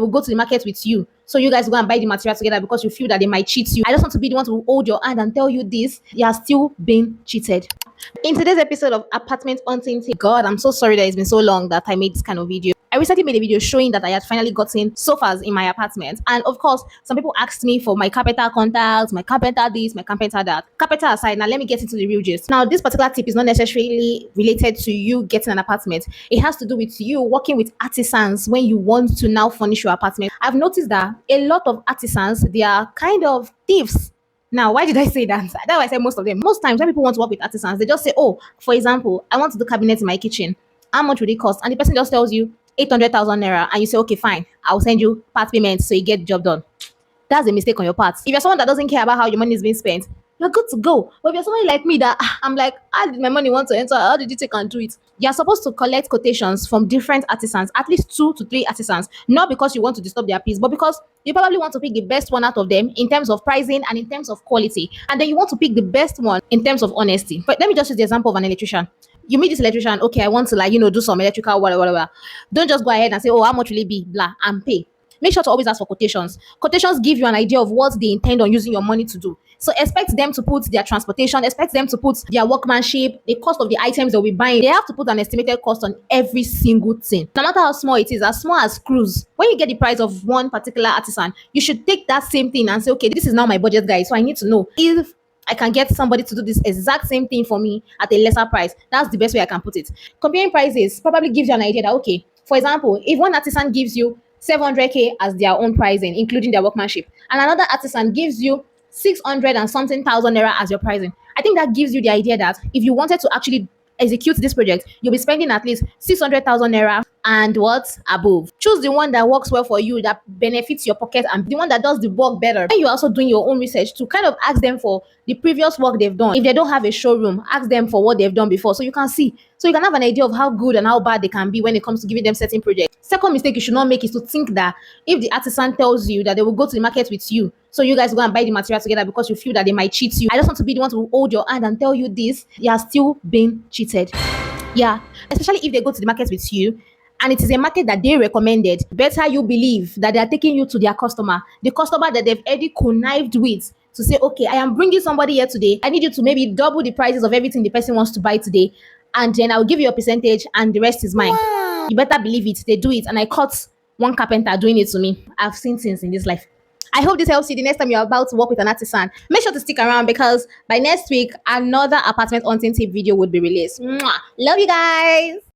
will go to the market with you. So you guys go and buy the material together because you feel that they might cheat you. I just want to be the one to hold your hand and tell you this. You are still being cheated. In today's episode of Apartment Hunting Tip, God, I'm so sorry that it's been so long that I made this kind of video. I recently made a video showing that I had finally gotten sofas in my apartment. And of course, some people asked me for my carpenter contacts, my carpenter this, my carpenter that. Carpenter aside, now let me get into the real gist. Now, this particular tip is not necessarily related to you getting an apartment. It has to do with you working with artisans when you want to now furnish your apartment. I've noticed that a lot of artisans, they are kind of thieves. Now, why did I say that? That's why I said most of them. Most times when people want to work with artisans, they just say, oh, for example, I want to do cabinets in my kitchen. How much would it cost? And the person just tells you 800,000 naira. And you say, okay, fine. I'll send you part payment so you get the job done. That's a mistake on your part. If you're someone that doesn't care about how your money is being spent, you're good to go. But if you're somebody like me that I'm like, how did my money want to enter? How did you take and do it? You're supposed to collect quotations from different artisans, at least 2 to 3 artisans, not because you want to disturb their peace, but because you probably want to pick the best one out of them in terms of pricing and in terms of quality. And then you want to pick the best one in terms of honesty. But let me just use the example of an electrician. You meet this electrician, okay, I want to do some electrical, whatever. Don't just go ahead and say, oh, how much will it be? Blah, and pay. Make sure to always ask for quotations. Quotations give you an idea of what they intend on using your money to do. So expect them to put their transportation, expect them to put their workmanship, the cost of the items they'll be buying. They have to put an estimated cost on every single thing. No matter how small it is, as small as screws. When you get the price of one particular artisan, you should take that same thing and say, okay, this is now my budget, guys. So I need to know if I can get somebody to do this exact same thing for me at a lesser price. That's the best way I can put it. Comparing prices probably gives you an idea that, okay, for example, if one artisan gives you 700k as their own pricing, including their workmanship, and another artisan gives you 600 and something thousand naira as your pricing, I think that gives you the idea that if you wanted to actually execute this project, you'll be spending at least 600,000 naira and what above. Choose the one that works well for you, that benefits your pocket, and the one that does the work better. When you're also doing your own research, to kind of ask them for the previous work they've done. If they don't have a showroom, ask them for what they've done before so you can see. So you can have an idea of how good and how bad they can be when it comes to giving them certain projects. Second mistake you should not make is to think that if the artisan tells you that they will go to the market with you, so you guys go and buy the material together because you feel that they might cheat you. I just want to be the one to hold your hand and tell you this. You are still being cheated. Yeah, especially if they go to the market with you and it is a market that they recommended. Better you believe that they are taking you to their customer, the customer that they've already connived with, to say, okay, I am bringing somebody here today. I need you to maybe double the prices of everything the person wants to buy today, and then I'll give you a percentage and the rest is mine. Wow. You better believe it. They do it, and I caught one carpenter doing it to me. I've seen things in this life. I hope this helps you the next time you're about to work with an artisan. Make sure to stick around because by next week, another apartment hunting tip video would be released. Mwah. Love you guys.